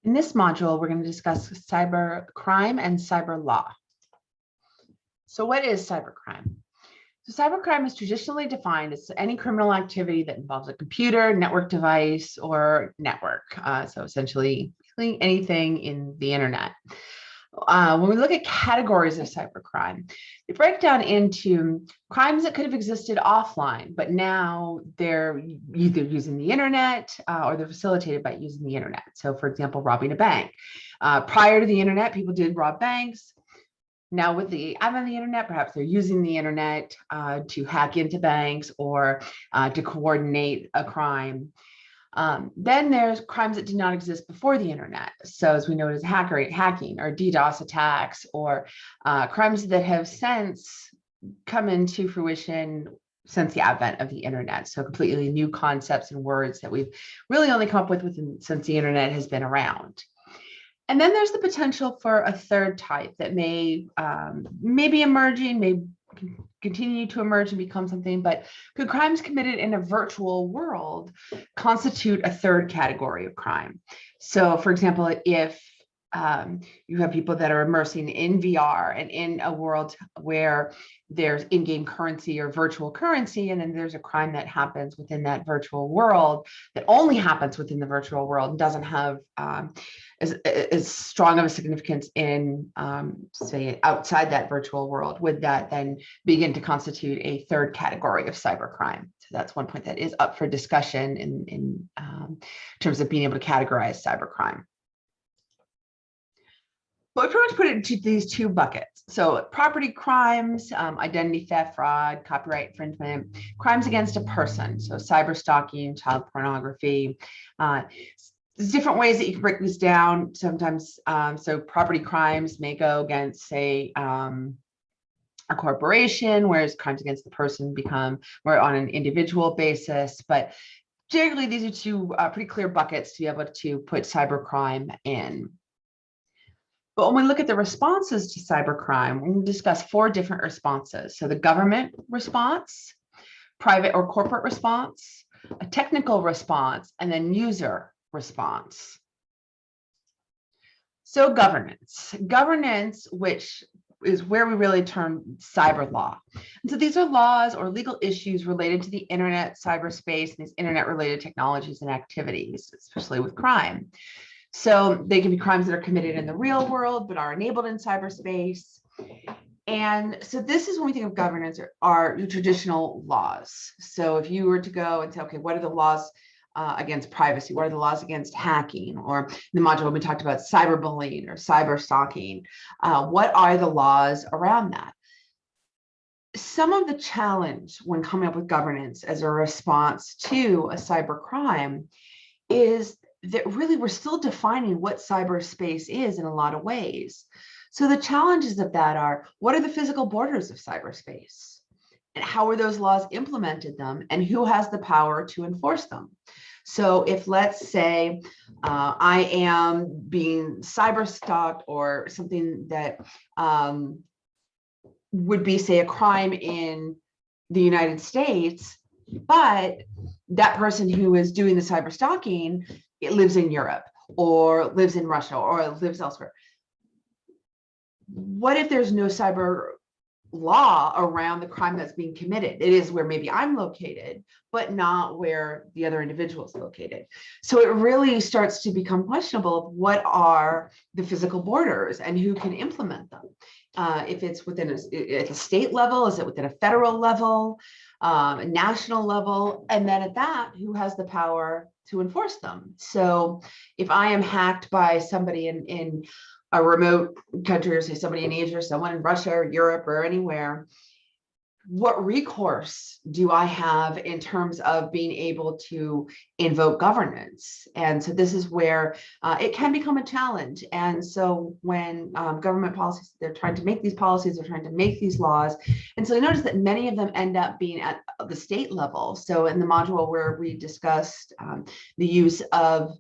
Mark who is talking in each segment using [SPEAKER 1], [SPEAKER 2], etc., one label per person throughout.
[SPEAKER 1] In this module, we're going to discuss cybercrime and cyber law. So what is cybercrime? So cybercrime is traditionally defined as any criminal activity that involves a computer, network device, or network. So essentially anything in the internet. When we look at categories of cybercrime, they break down into crimes that could have existed offline, but now they're either using the internet or they're facilitated by using the internet. So for example, robbing a bank. Prior to the internet, people did rob banks. Now with the advent of the internet, perhaps they're using the internet to hack into banks or to coordinate a crime. Then there's crimes that did not exist before the internet. So as we know, as hacking or DDoS attacks or crimes that have since come into fruition since the advent of the internet. So completely new concepts and words that we've really only come up with since the internet has been around. And then there's the potential for a third type that may be emerging, may continue to emerge and become something, but could crimes committed in a virtual world constitute a third category of crime? So for example, if you have people that are immersing in VR and in a world where there's in-game currency or virtual currency, and then there's a crime that happens within that virtual world that only happens within the virtual world and doesn't have as strong of a significance in, say, outside that virtual world, would that then begin to constitute a third category of cybercrime? So that's one point that is up for discussion in terms of being able to categorize cybercrime. But we pretty much put it into these two buckets. So property crimes, identity theft, fraud, copyright infringement, crimes against a person. So cyber stalking, child pornography. There's different ways that you can break this down. Sometimes, so property crimes may go against, say, a corporation, whereas crimes against the person become more on an individual basis. But generally, these are two pretty clear buckets to be able to put cybercrime in. But when we look at the responses to cybercrime, we're going to discuss 4 different responses. So the government response, private or corporate response, a technical response, and then user response. So governance, which is where we really turn cyber law. And so these are laws or legal issues related to the internet, cyberspace, and these internet related technologies and activities, especially with crime. So they can be crimes that are committed in the real world, but are enabled in cyberspace. And so this is when we think of governance are traditional laws. So if you were to go and say, okay, what are the laws against privacy? What are the laws against hacking? Or in the module when we talked about cyberbullying or cyber stalking, what are the laws around that? Some of the challenge when coming up with governance as a response to a cyber crime is that really we're still defining what cyberspace is in a lot of ways. So the challenges of that are, what are the physical borders of cyberspace? And how are those laws implemented them? And who has the power to enforce them? So if, let's say, I am being cyber stalked or something that would be, say, a crime in the United States, but that person who is doing the cyber stalking, it lives in Europe or lives in Russia or lives elsewhere. What if there's no cyber law around the crime that's being committed? It is where maybe I'm located, but not where the other individual is located. So it really starts to become questionable of what are the physical borders and who can implement them. If it's within at a state level, is it within a federal level, a national level, and then at that, who has the power to enforce them? So if I am hacked by somebody in a remote country, or say somebody in Asia, or someone in Russia or Europe or anywhere, what recourse do I have in terms of being able to invoke governance? And so this is where it can become a challenge. And so when government policies, they're trying to make these policies, they're trying to make these laws. And so you notice that many of them end up being at the state level. So in the module where we discussed the use of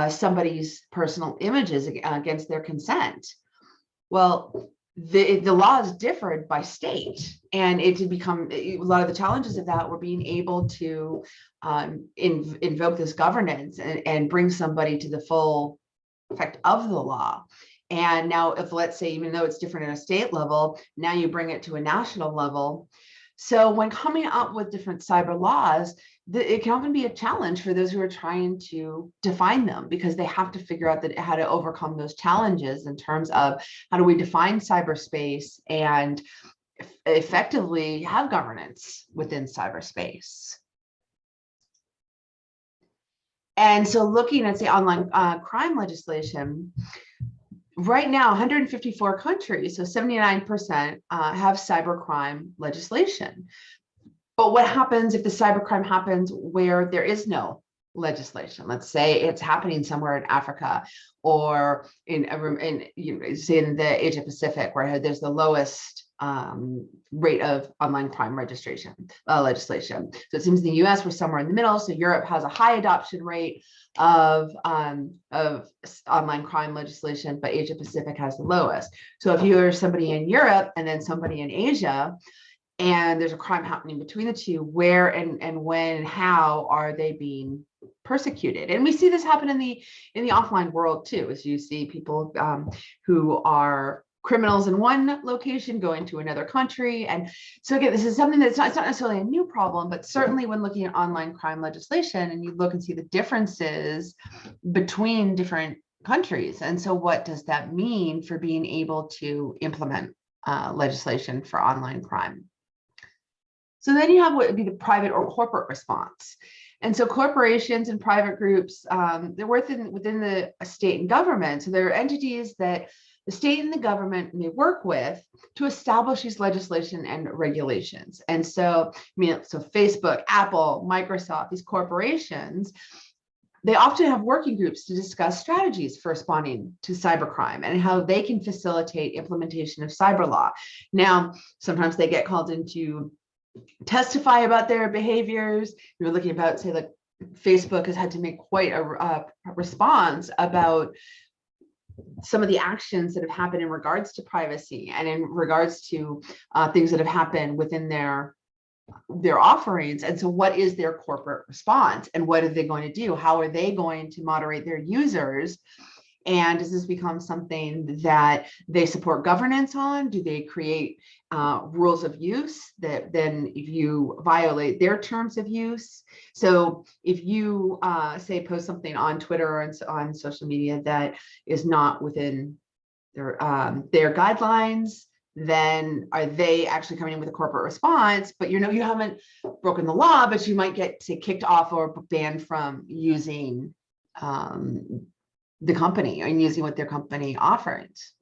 [SPEAKER 1] somebody's personal images against their consent, well, the laws differed by state, and it did become a lot of the challenges of that were being able to invoke this governance and bring somebody to the full effect of the law. And now if, let's say, even though it's different at a state level, now you bring it to a national level. So when coming up with different cyber laws, it can often be a challenge for those who are trying to define them, because they have to figure out how to overcome those challenges in terms of how do we define cyberspace and effectively have governance within cyberspace. And so looking at, say, online crime legislation, right now, 154 countries, so 79% have cybercrime legislation. But what happens if the cybercrime happens where there is no legislation? Let's say it's happening somewhere in Africa, or in say in the Asia Pacific, where there's the lowest rate of online crime legislation. So it seems in the US we're somewhere in the middle. So Europe has a high adoption rate of online crime legislation, but Asia Pacific has the lowest. So if you're somebody in Europe and then somebody in Asia, and there's a crime happening between the two, where and when and how are they being persecuted? And we see this happen in the offline world too, as you see people who are criminals in one location going to another country. And so again, this is something that's it's not necessarily a new problem, but certainly when looking at online crime legislation, and you look and see the differences between different countries. And so what does that mean for being able to implement legislation for online crime? So then you have what would be the private or corporate response. And so corporations and private groups, they're within the state and government. So there are entities that the state and the government may work with to establish these legislation and regulations. And so, so Facebook, Apple, Microsoft, these corporations, they often have working groups to discuss strategies for responding to cybercrime and how they can facilitate implementation of cyber law. Now, sometimes they get called in to testify about their behaviors. You're looking about, say, like Facebook has had to make quite a response about some of the actions that have happened in regards to privacy and in regards to things that have happened within their offerings. And so what is their corporate response, and what are they going to do? How are they going to moderate their users? And does this become something that they support governance on? Do they create rules of use that then, if you violate their terms of use? So if you say post something on Twitter or on social media that is not within their guidelines, then are they actually coming in with a corporate response? But you haven't broken the law, but you might get, say, kicked off or banned from using the company and using what their company offers.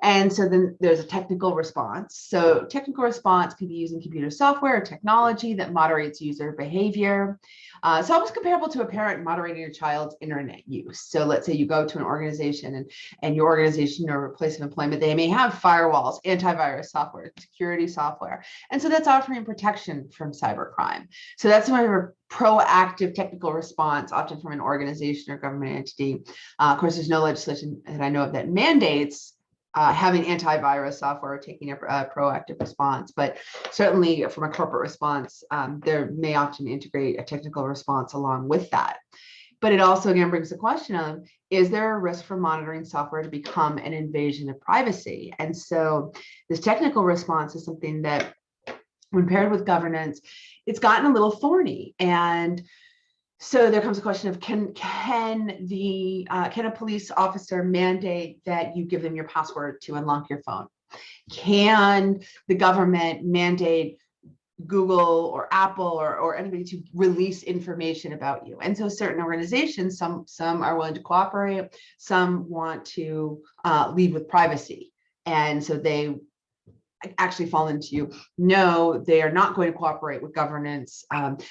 [SPEAKER 1] And so then there's a technical response. So technical response can be using computer software or technology that moderates user behavior. It's almost comparable to a parent moderating your child's internet use. So let's say you go to an organization and your organization or place of employment, they may have firewalls, antivirus software, security software. And so that's offering protection from cybercrime. So that's sort of a proactive technical response, often from an organization or government entity. Of course, there's no legislation that I know of that mandates having antivirus software or taking a proactive response, but certainly from a corporate response, there may often integrate a technical response along with that. But it also, again, brings the question of, is there a risk for monitoring software to become an invasion of privacy? And so this technical response is something that, when paired with governance, it's gotten a little thorny. And so there comes a question of, can a police officer mandate that you give them your password to unlock your phone? Can the government mandate Google or Apple or anybody to release information about you? And so certain organizations, some are willing to cooperate, some want to lead with privacy. And so they actually fall into, no, they are not going to cooperate with governance.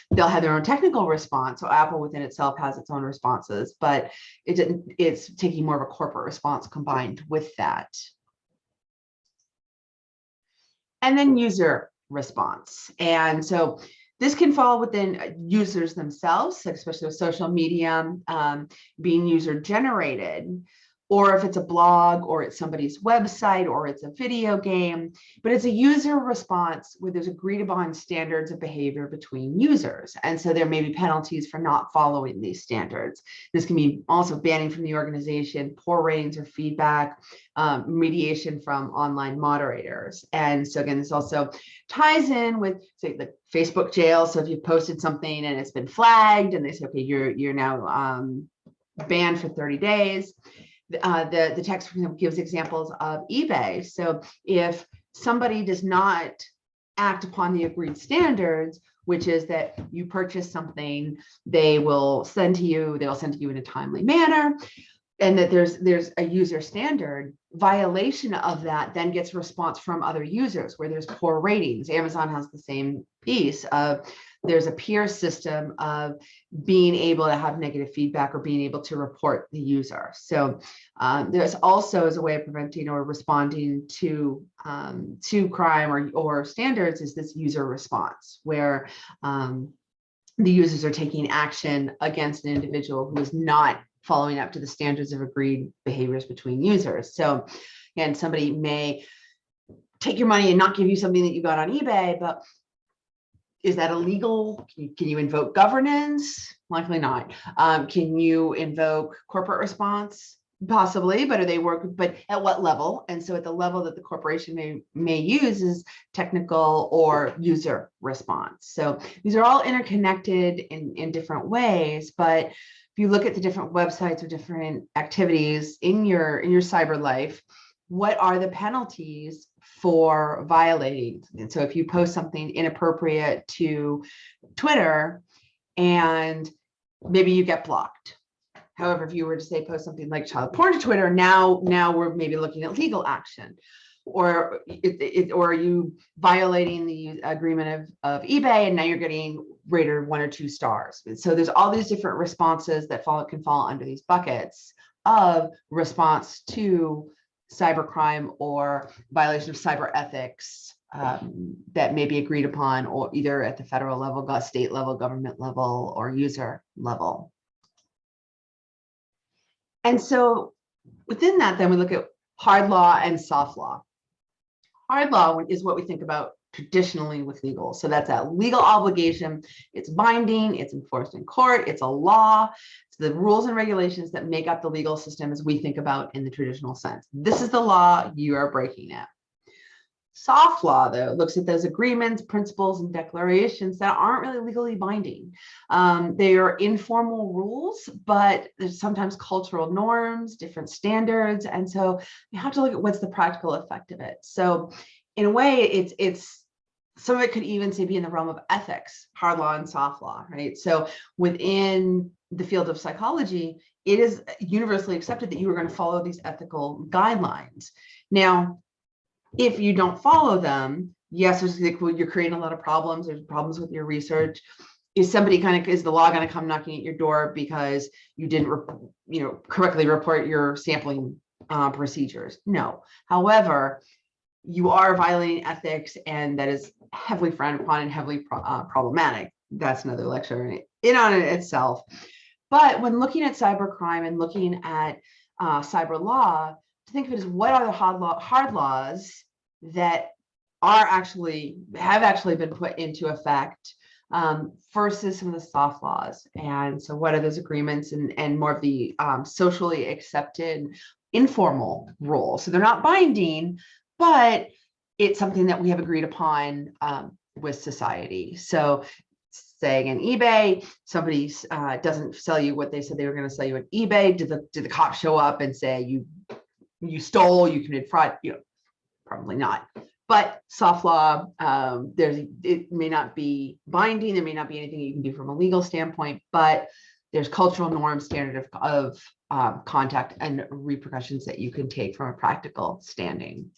[SPEAKER 1] They'll have their own technical response. So Apple within itself has its own responses, but it's taking more of a corporate response combined with that. And then user response. And so this can fall within users themselves, especially with social media being user generated. or if it's a blog, or it's somebody's website, or it's a video game, but it's a user response where there's agreed upon standards of behavior between users. And so there may be penalties for not following these standards. This can be also banning from the organization, poor ratings or feedback, mediation from online moderators. And so again, this also ties in with, say, the Facebook jail. So if you've posted something and it's been flagged and they say, okay, you're now banned for 30 days. The text, for example, gives examples of eBay. So if somebody does not act upon the agreed standards, which is that you purchase something, they'll send to you in a timely manner, and that there's a user standard, violation of that then gets response from other users where there's poor ratings. Amazon has the same piece of, there's a peer system of being able to have negative feedback or being able to report the user. So there's also, as a way of preventing or responding to crime or standards, is this user response where the users are taking action against an individual who is not following up to the standards of agreed behaviors between users. So, and somebody may take your money and not give you something that you got on eBay, but is that illegal? Can you invoke governance? Likely not. Can you invoke corporate response? Possibly, but but at what level? And so at the level that the corporation may use is technical or user response. So these are all interconnected in different ways, but if you look at the different websites or different activities in your cyber life, what are the penalties for violating? And so if you post something inappropriate to Twitter and maybe you get blocked. However, if you were to say post something like child porn to Twitter, now we're maybe looking at legal action. Or or are you violating the agreement of eBay, and now you're getting rated 1 or 2 stars. So there's all these different responses that can fall under these buckets of response to cybercrime or violation of cyber ethics that may be agreed upon, or either at the federal level, state level, government level, or user level. And so within that, then we look at hard law and soft law. Hard law is what we think about traditionally with legal. So that's a legal obligation. It's binding, it's enforced in court, it's a law. It's the rules and regulations that make up the legal system as we think about in the traditional sense. This is the law, you are breaking it. Soft law, though, looks at those agreements, principles, and declarations that aren't really legally binding. They are informal rules, but there's sometimes cultural norms, different standards. And so you have to look at what's the practical effect of it. So in a way, it's some of it could even say be in the realm of ethics, hard law and soft law, right? So within the field of psychology, it is universally accepted that you are going to follow these ethical guidelines. Now, if you don't follow them, yes, you're creating a lot of problems. There's problems with your research. Is the law going to come knocking at your door because you didn't, correctly report your sampling procedures? No. However, you are violating ethics, and that is heavily frowned upon and heavily problematic. That's another lecture in on it itself. But when looking at cybercrime and looking at cyber law, to think of it as what are the hard laws that have actually been put into effect versus some of the soft laws. And so what are those agreements and more of the socially accepted informal rules? So they're not binding, but it's something that we have agreed upon with society. So saying in eBay, somebody doesn't sell you what they said they were going to sell you at eBay. Did the cops show up and say you stole, you committed fraud? Probably not. But soft law, it may not be binding. There may not be anything you can do from a legal standpoint, but there's cultural norms, standard of contact, and repercussions that you can take from a practical standing.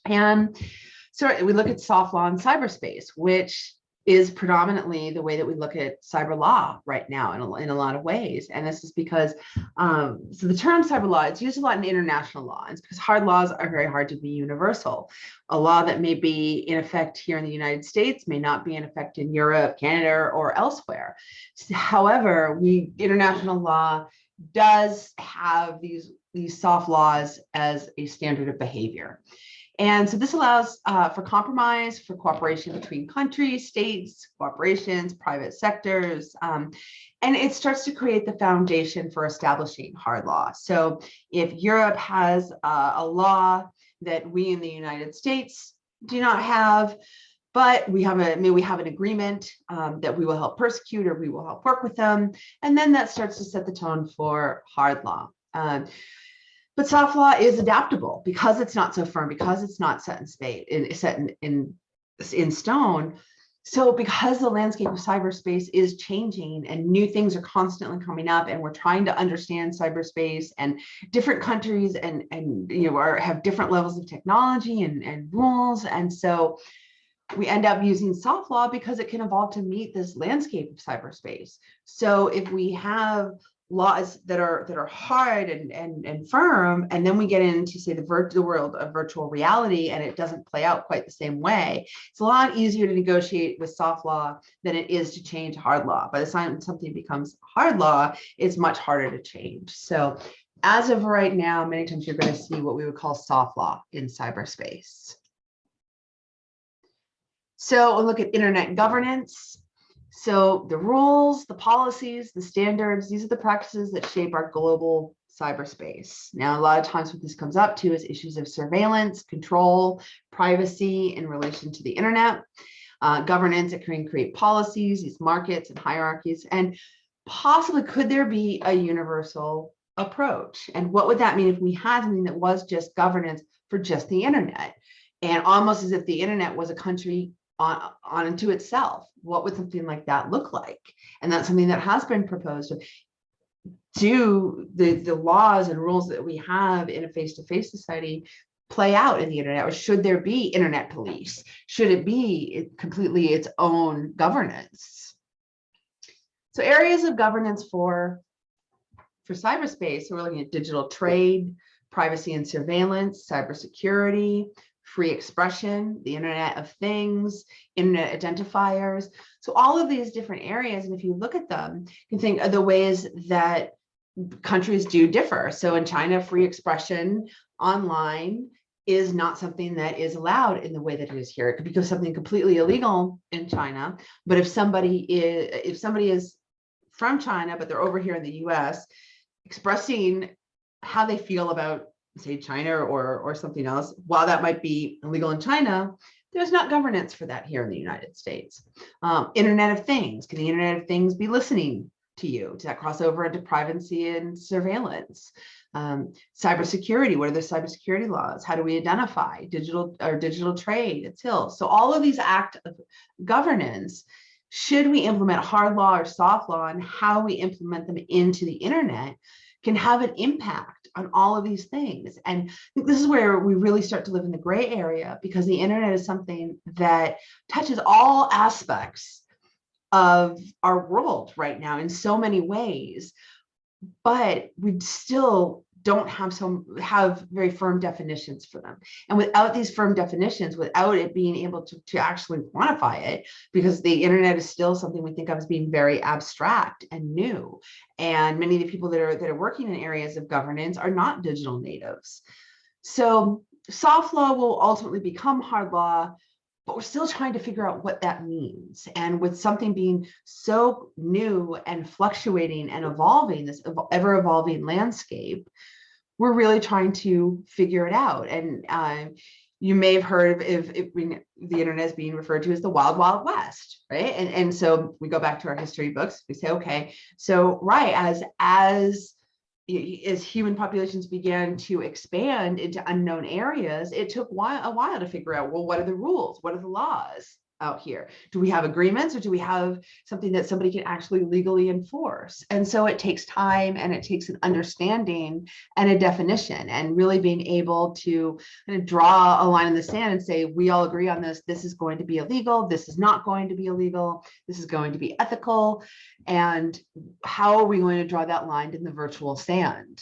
[SPEAKER 1] And so we look at soft law in cyberspace, which is predominantly the way that we look at cyber law right now in a lot of ways. And this is because, so the term cyber law, it's used a lot in international law. It's because hard laws are very hard to be universal. A law that may be in effect here in the United States may not be in effect in Europe, Canada, or elsewhere. However, international law does have these soft laws as a standard of behavior. And so this allows for compromise, for cooperation between countries, states, corporations, private sectors, and it starts to create the foundation for establishing hard law. So if Europe has a law that we in the United States do not have, but we have an agreement that we will help persecute or we will help work with them, and then that starts to set the tone for hard law. But soft law is adaptable because it's not so firm, because it's not set in stone. So because the landscape of cyberspace is changing and new things are constantly coming up, and we're trying to understand cyberspace, and different countries and have different levels of technology and rules, and so we end up using soft law because it can evolve to meet this landscape of cyberspace. So if we have laws that are hard and firm, and then we get into, say, the world of virtual reality, and it doesn't play out quite the same way, it's a lot easier to negotiate with soft law than it is to change hard law. By the time something becomes hard law, it's much harder to change. So as of right now, many times you're going to see what we would call soft law in cyberspace. So we'll look at internet governance. So the rules, the policies, the standards, these are the practices that shape our global cyberspace. Now, a lot of times what this comes up to is issues of surveillance, control, privacy in relation to the internet, governance. It can create policies, these markets and hierarchies, and possibly could there be a universal approach? And what would that mean if we had something that was just governance for just the internet, and almost as if the internet was a country on into itself? What would something like that look like? And that's something that has been proposed. Do the laws and rules that we have in a face-to-face society play out in the internet, or should there be internet police? Should it be completely its own governance? So areas of governance for cyberspace, so we're looking at digital trade, privacy and surveillance, cybersecurity, free expression, the Internet of Things, internet identifiers. So all of these different areas, and if you look at them, you can think of the ways that countries do differ. So in China, free expression online is not something that is allowed in the way that it is here. It could become something completely illegal in China. But if somebody is from China, but they're over here in the US, expressing how they feel about, say, China or something else, while that might be illegal in China, there's not governance for that here in the United States. Internet of Things. Can the Internet of Things be listening to you? Does that cross over into privacy and surveillance? Cybersecurity. What are the cybersecurity laws? How do we identify digital trade? It's HIL. So all of these acts of governance, should we implement hard law or soft law, and how we implement them into the internet can have an impact on all of these things. And I think this is where we really start to live in the gray area, because the internet is something that touches all aspects of our world right now in so many ways, but we still don't have very firm definitions for them. And without these firm definitions, without it being able to actually quantify it, because the internet is still something we think of as being very abstract and new. And many of the people that are working in areas of governance are not digital natives. So soft law will ultimately become hard law, but we're still trying to figure out what that means. And with something being so new and fluctuating and evolving, this ever evolving landscape, we're really trying to figure it out. And you may have heard of the internet is being referred to as the wild, wild west, right? And so we go back to our history books, we say, okay, so right, as human populations began to expand into unknown areas, it took a while to figure out, well, what are the rules? What are the laws out here? Do we have agreements, or do we have something that somebody can actually legally enforce? And so it takes time, and it takes an understanding and a definition, and really being able to kind of draw a line in the sand and say, we all agree on this. This is going to be illegal. This is not going to be illegal. This is going to be ethical. And how are we going to draw that line in the virtual sand?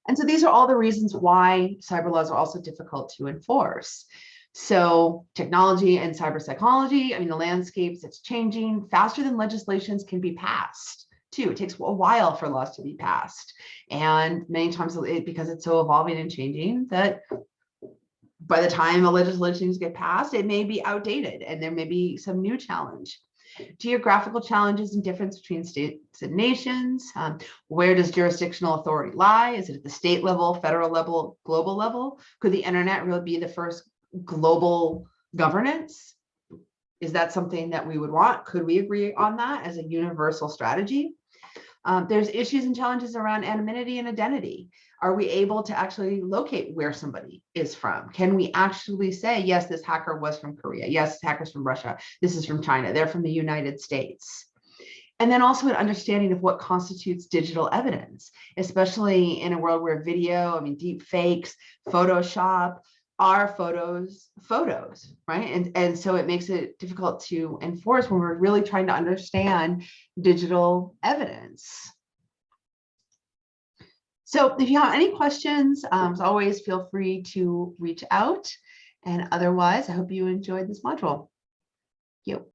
[SPEAKER 1] And so these are all the reasons why cyber laws are also difficult to enforce. So technology and cyber psychology, I mean, the landscapes, it's changing faster than legislations can be passed. too. It takes a while for laws to be passed. And many times because it's so evolving and changing that by the time the legislations get passed, it may be outdated and there may be some new challenge. Geographical challenges and difference between states and nations. Where does jurisdictional authority lie? Is it at the state level, federal level, global level? Could the internet really be the first global governance? Is that something that we would want? Could we agree on that as a universal strategy? There's issues and challenges around anonymity and identity. Are we able to actually locate where somebody is from? Can we actually say, yes, this hacker was from Korea. Yes, this hacker's from Russia. This is from China. They're from the United States. And then also an understanding of what constitutes digital evidence, especially in a world where video, deep fakes, Photoshop, are photos, right? And so it makes it difficult to enforce when we're really trying to understand digital evidence. So if you have any questions, as always, feel free to reach out. And otherwise, I hope you enjoyed this module. Thank you.